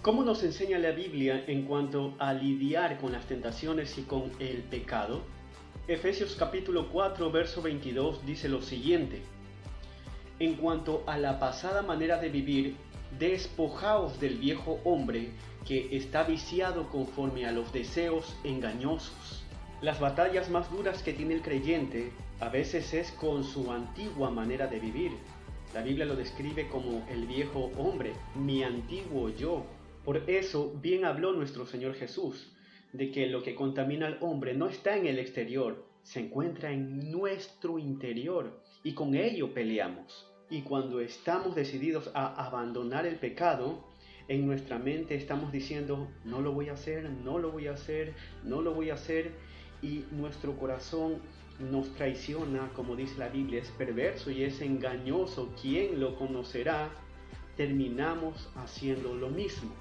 ¿Cómo nos enseña la Biblia en cuanto a lidiar con las tentaciones y con el pecado? Efesios capítulo 4, verso 22 dice lo siguiente: en cuanto a la pasada manera de vivir, despojaos del viejo hombre que está viciado conforme a los deseos engañosos. Las batallas más duras que tiene el creyente a veces es con su antigua manera de vivir. La Biblia lo describe como el viejo hombre, mi antiguo yo. Por eso bien habló nuestro Señor Jesús, de que lo que contamina al hombre no está en el exterior, se encuentra en nuestro interior, y con ello peleamos. Y cuando estamos decididos a abandonar el pecado, en nuestra mente estamos diciendo, no lo voy a hacer, no lo voy a hacer, no lo voy a hacer, y nuestro corazón nos traiciona, como dice la Biblia, es perverso y es engañoso, ¿quién lo conocerá? Terminamos haciendo lo mismo.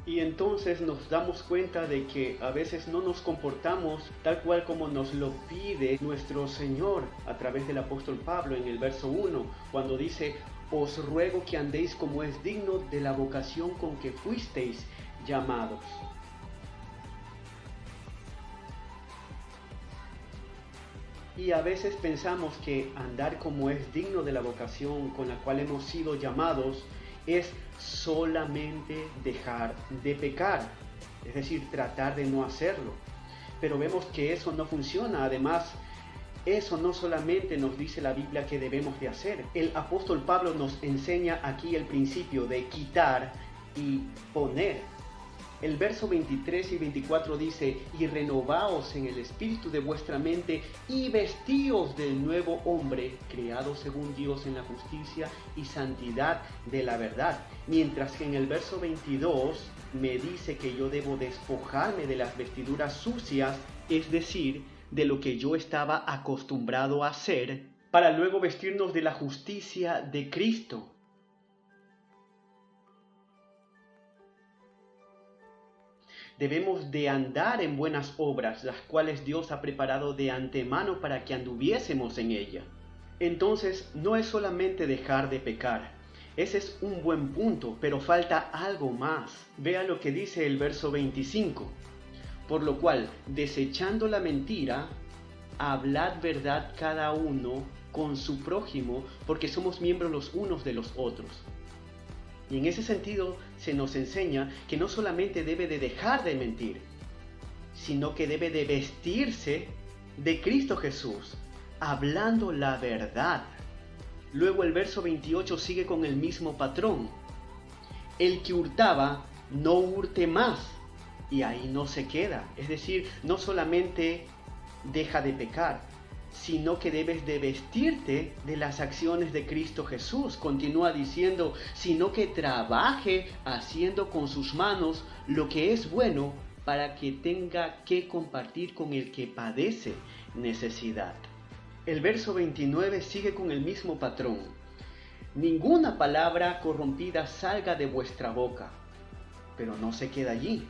Y entonces nos damos cuenta de que a veces no nos comportamos tal cual como nos lo pide nuestro Señor a través del apóstol Pablo en el verso 1, cuando dice, os ruego que andéis como es digno de la vocación con que fuisteis llamados. Y a veces pensamos que andar como es digno de la vocación con la cual hemos sido llamados es solamente dejar de pecar, es decir, tratar de no hacerlo. Pero vemos que eso no funciona. Además, eso no solamente nos dice la Biblia que debemos de hacer. El apóstol Pablo nos enseña aquí el principio de quitar y poner. El verso 23 y 24 dice, y renovaos en el espíritu de vuestra mente y vestíos del nuevo hombre, creado según Dios en la justicia y santidad de la verdad. Mientras que en el verso 22 me dice que yo debo despojarme de las vestiduras sucias, es decir, de lo que yo estaba acostumbrado a hacer, para luego vestirnos de la justicia de Cristo. Debemos de andar en buenas obras, las cuales Dios ha preparado de antemano para que anduviésemos en ella. Entonces, no es solamente dejar de pecar. Ese es un buen punto, pero falta algo más. Vea lo que dice el verso 25. Por lo cual, desechando la mentira, hablad verdad cada uno con su prójimo, porque somos miembros los unos de los otros. Y en ese sentido se nos enseña que no solamente debe de dejar de mentir, sino que debe de vestirse de Cristo Jesús, hablando la verdad. Luego el verso 28 sigue con el mismo patrón. El que hurtaba, no hurte más. Y ahí no se queda. Es decir, no solamente deja de pecar, sino que debes de vestirte de las acciones de Cristo Jesús. Continúa diciendo, sino que trabaje haciendo con sus manos lo que es bueno para que tenga que compartir con el que padece necesidad. El verso 29 sigue con el mismo patrón. Ninguna palabra corrompida salga de vuestra boca, pero no se queda allí,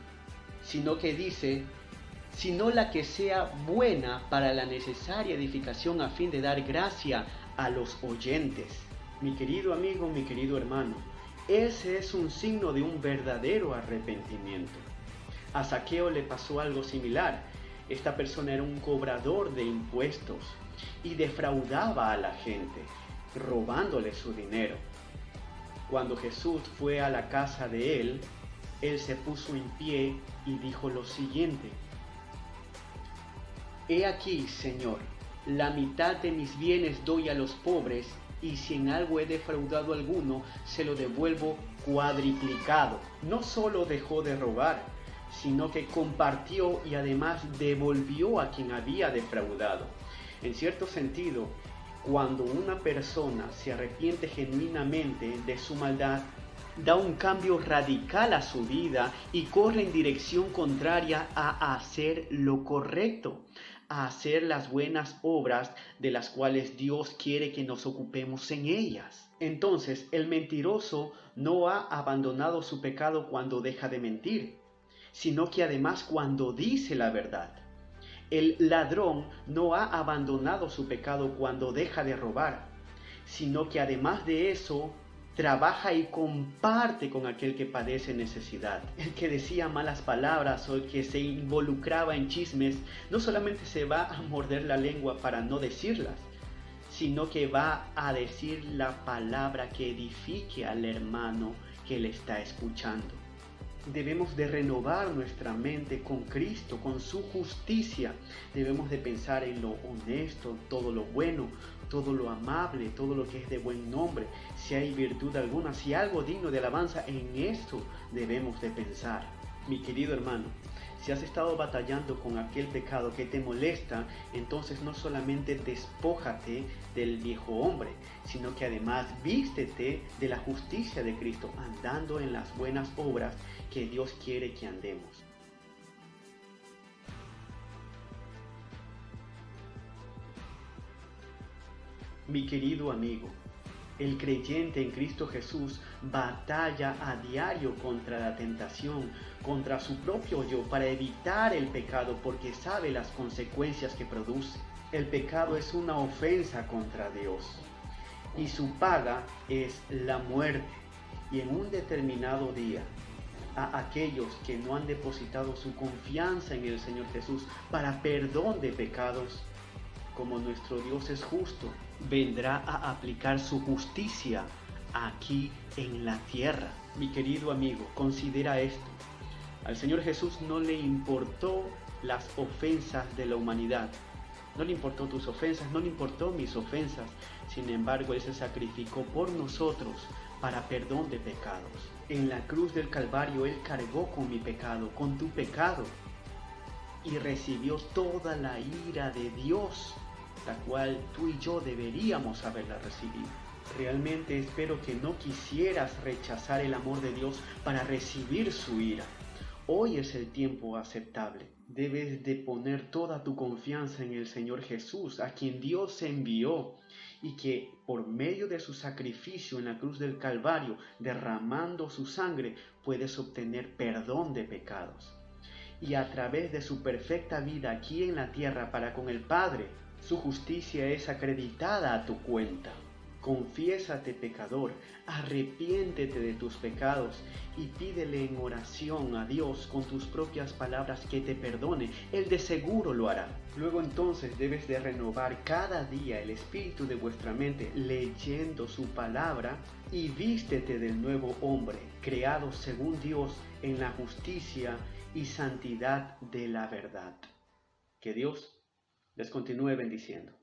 sino que dice, sino la que sea buena para la necesaria edificación a fin de dar gracia a los oyentes. Mi querido amigo, mi querido hermano, ese es un signo de un verdadero arrepentimiento. A Zaqueo le pasó algo similar. Esta persona era un cobrador de impuestos y defraudaba a la gente, robándole su dinero. Cuando Jesús fue a la casa de él se puso en pie y dijo lo siguiente: He aquí, Señor, la mitad de mis bienes doy a los pobres, y si en algo he defraudado a alguno, se lo devuelvo cuadriplicado. No solo dejó de robar, sino que compartió y además devolvió a quien había defraudado. En cierto sentido, cuando una persona se arrepiente genuinamente de su maldad, da un cambio radical a su vida y corre en dirección contraria a hacer lo correcto, a hacer las buenas obras de las cuales Dios quiere que nos ocupemos en ellas. Entonces, el mentiroso no ha abandonado su pecado cuando deja de mentir, sino que además cuando dice la verdad. El ladrón no ha abandonado su pecado cuando deja de robar, sino que además de eso, Trabaja y comparte con aquel que padece necesidad. El que decía malas palabras o el que se involucraba en chismes, no solamente se va a morder la lengua para no decirlas, sino que va a decir la palabra que edifique al hermano que le está escuchando. Debemos de renovar nuestra mente con Cristo, con su justicia. Debemos de pensar en lo honesto, todo lo bueno, todo lo amable, todo lo que es de buen nombre. Si hay virtud alguna, si algo digno de alabanza, en esto debemos de pensar. Mi querido hermano, si has estado batallando con aquel pecado que te molesta, entonces no solamente despójate del viejo hombre, sino que además vístete de la justicia de Cristo, andando en las buenas obras que Dios quiere que andemos. Mi querido amigo, el creyente en Cristo Jesús batalla a diario contra la tentación, contra su propio yo, para evitar el pecado porque sabe las consecuencias que produce. El pecado es una ofensa contra Dios y su paga es la muerte. Y en un determinado día, a aquellos que no han depositado su confianza en el Señor Jesús para perdón de pecados, como nuestro Dios es justo, vendrá a aplicar su justicia aquí en la tierra. Mi querido amigo, considera esto. Al Señor Jesús no le importó las ofensas de la humanidad. No le importó tus ofensas, no le importó mis ofensas. Sin embargo, Él se sacrificó por nosotros para perdón de pecados. En la cruz del Calvario Él cargó con mi pecado, con tu pecado, y recibió toda la ira de Dios, la cual tú y yo deberíamos haberla recibido. Realmente espero que no quisieras rechazar el amor de Dios para recibir su ira. Hoy es el tiempo aceptable. Debes de poner toda tu confianza en el Señor Jesús, a quien Dios envió, y que por medio de su sacrificio en la cruz del Calvario, derramando su sangre, puedes obtener perdón de pecados. Y a través de su perfecta vida aquí en la tierra para con el Padre, su justicia es acreditada a tu cuenta. Confiésate pecador, arrepiéntete de tus pecados y pídele en oración a Dios con tus propias palabras que te perdone. Él de seguro lo hará. Luego entonces debes de renovar cada día el espíritu de vuestra mente leyendo su palabra y vístete del nuevo hombre, creado según Dios en la justicia y santidad de la verdad. Que Dios les continúe bendiciendo.